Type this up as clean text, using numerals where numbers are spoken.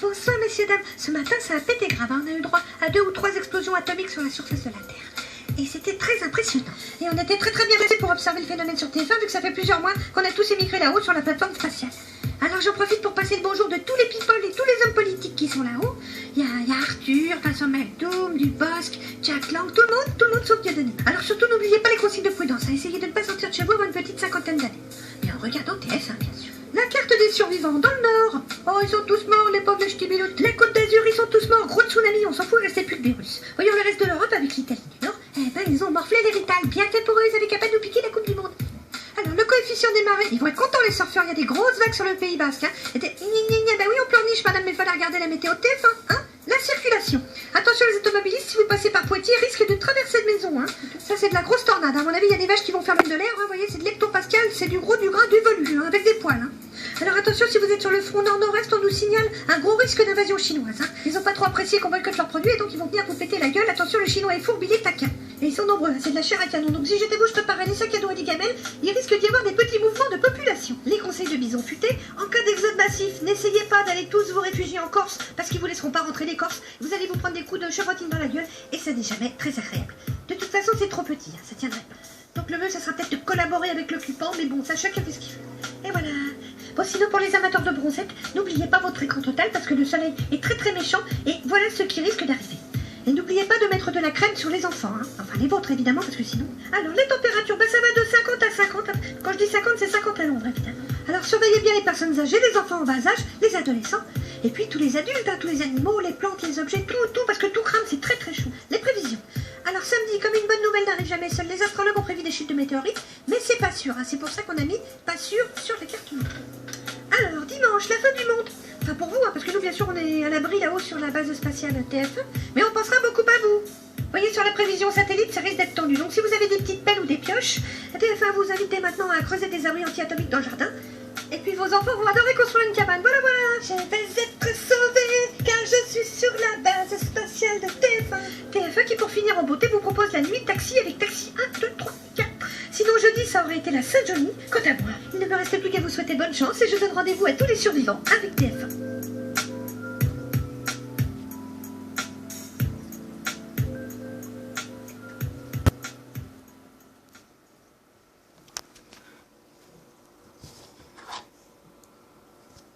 Bonsoir, messieurs, dames. Ce matin, ça a pété grave. On a eu droit à 2 ou 3 explosions atomiques sur la surface de la Terre. Et c'était très impressionnant. Et on était très bien placés pour observer le phénomène sur TF1, vu que ça fait plusieurs mois qu'on a tous émigré là-haut sur la plateforme spatiale. Alors j'en profite pour passer le bonjour de tous les people et tous les hommes politiques qui sont là-haut. Il y a Arthur, Vincent McDoom, Dubosc, Jack Lang, tout le monde sauf Dieudonné. Alors surtout n'oubliez pas les consignes de prudence, essayez de ne pas sortir de chez vous avant une petite 50aine d'années. Et en regardant TF1 bien sûr. La carte des survivants dans le nord. Oh, ils sont tous morts, les pauvres de Ch'tibiloutes. La Côte d'Azur, ils sont tous morts. Gros tsunami, on s'en fout, il restait plus que des Russes. Voyons le reste de l'Europe avec l'Italie du Nord. Eh ben, ils ont morflé l'héritage. Bien fait pour eux, ils avaient capable de nous piquer la Coupe du Monde. Alors, le coefficient des marées, ils vont être contents les surfeurs. Il y a des grosses vagues sur le Pays Basque. Hein. Et ben oui, on pleurniche, madame, mais il fallait regarder la météo TF1. Hein. La circulation. Attention les automobilistes, si vous passez par Poitiers, risque de traverser de maison. Hein. Ça, c'est de la grosse tornade. À mon avis, il y a des vaches qui vont faire même de l'air. Hein. Vous voyez, c'est de l'hectopascal, c'est du gros, du gras, du velu, hein, avec des poils. Hein. Alors attention, si vous êtes sur le front nord-nord-est, on nous signale un gros risque d'invasion chinoise. Hein. Ils n'ont pas trop apprécié qu'on boycotte leurs produits et donc ils vont venir vous péter la gueule. Attention, le chinois est fourbe, il est taquin. Et ils sont nombreux, hein. C'est de la chair à canon. Donc si j'étais vous, je préparais des sacs à dos et des gamelles. Il risque d'y avoir des petits mouvements de population. Les conseils de bison futés. En cas d'exode massif, n'essayez pas d'aller tous vous réfugier en Corse parce qu'ils vous laisseront pas rentrer les Corses. Vous allez vous prendre des coups de chevrotine dans la gueule et ça n'est jamais très agréable. De toute façon, c'est trop petit, hein. Ça tiendrait pas. Donc le mieux, ça sera peut-être de collaborer avec l'occupant, mais bon, ça chacun fait ce qu'il fait. Et voilà. Bon, sinon, pour les amateurs de bronzette, n'oubliez pas votre écran total parce que le soleil est très méchant et voilà ce qui risque d'arriver. Et n'oubliez pas de mettre de la crème sur les enfants, hein. Enfin les vôtres évidemment parce que sinon... Alors les températures, ça va de 50 à 50. Quand je dis 50, c'est 50 à Londres évidemment. Alors surveillez bien les personnes âgées, les enfants en bas âge, les adolescents, et puis tous les adultes, hein, tous les animaux, les plantes, les objets, tout, parce que tout crame, c'est très chaud. Les prévisions. Alors samedi, comme une bonne nouvelle n'arrive jamais seule, les astrologues ont prévu des chutes de météorites, mais c'est pas sûr, hein. C'est pour ça qu'on a mis pas sûr sur les cartes monde. Alors dimanche, la fin du monde. Enfin pour vous, hein, parce que nous bien sûr on est à l'abri là-haut sur la base spatiale TF1, mais on pensera beaucoup à vous. Vous voyez sur la prévision satellite, ça risque d'être tendu. Donc si vous avez des petites pelles ou des pioches, TF1 vous invite maintenant à creuser des abris anti-atomiques dans le jardin. Et puis vos enfants vont adorer construire une cabane. Voilà, je vais être sauvée car je suis sur la base spatiale de TF1. TF1 qui pour finir en beauté vous propose la nuit taxi avec taxi 1, 2, 3, 4. Sinon jeudi ça aurait été la Saint-Johnny. Quant à moi, il ne me restait plus qu'à vous souhaiter bonne chance et je donne rendez-vous à tous les survivants avec TF1.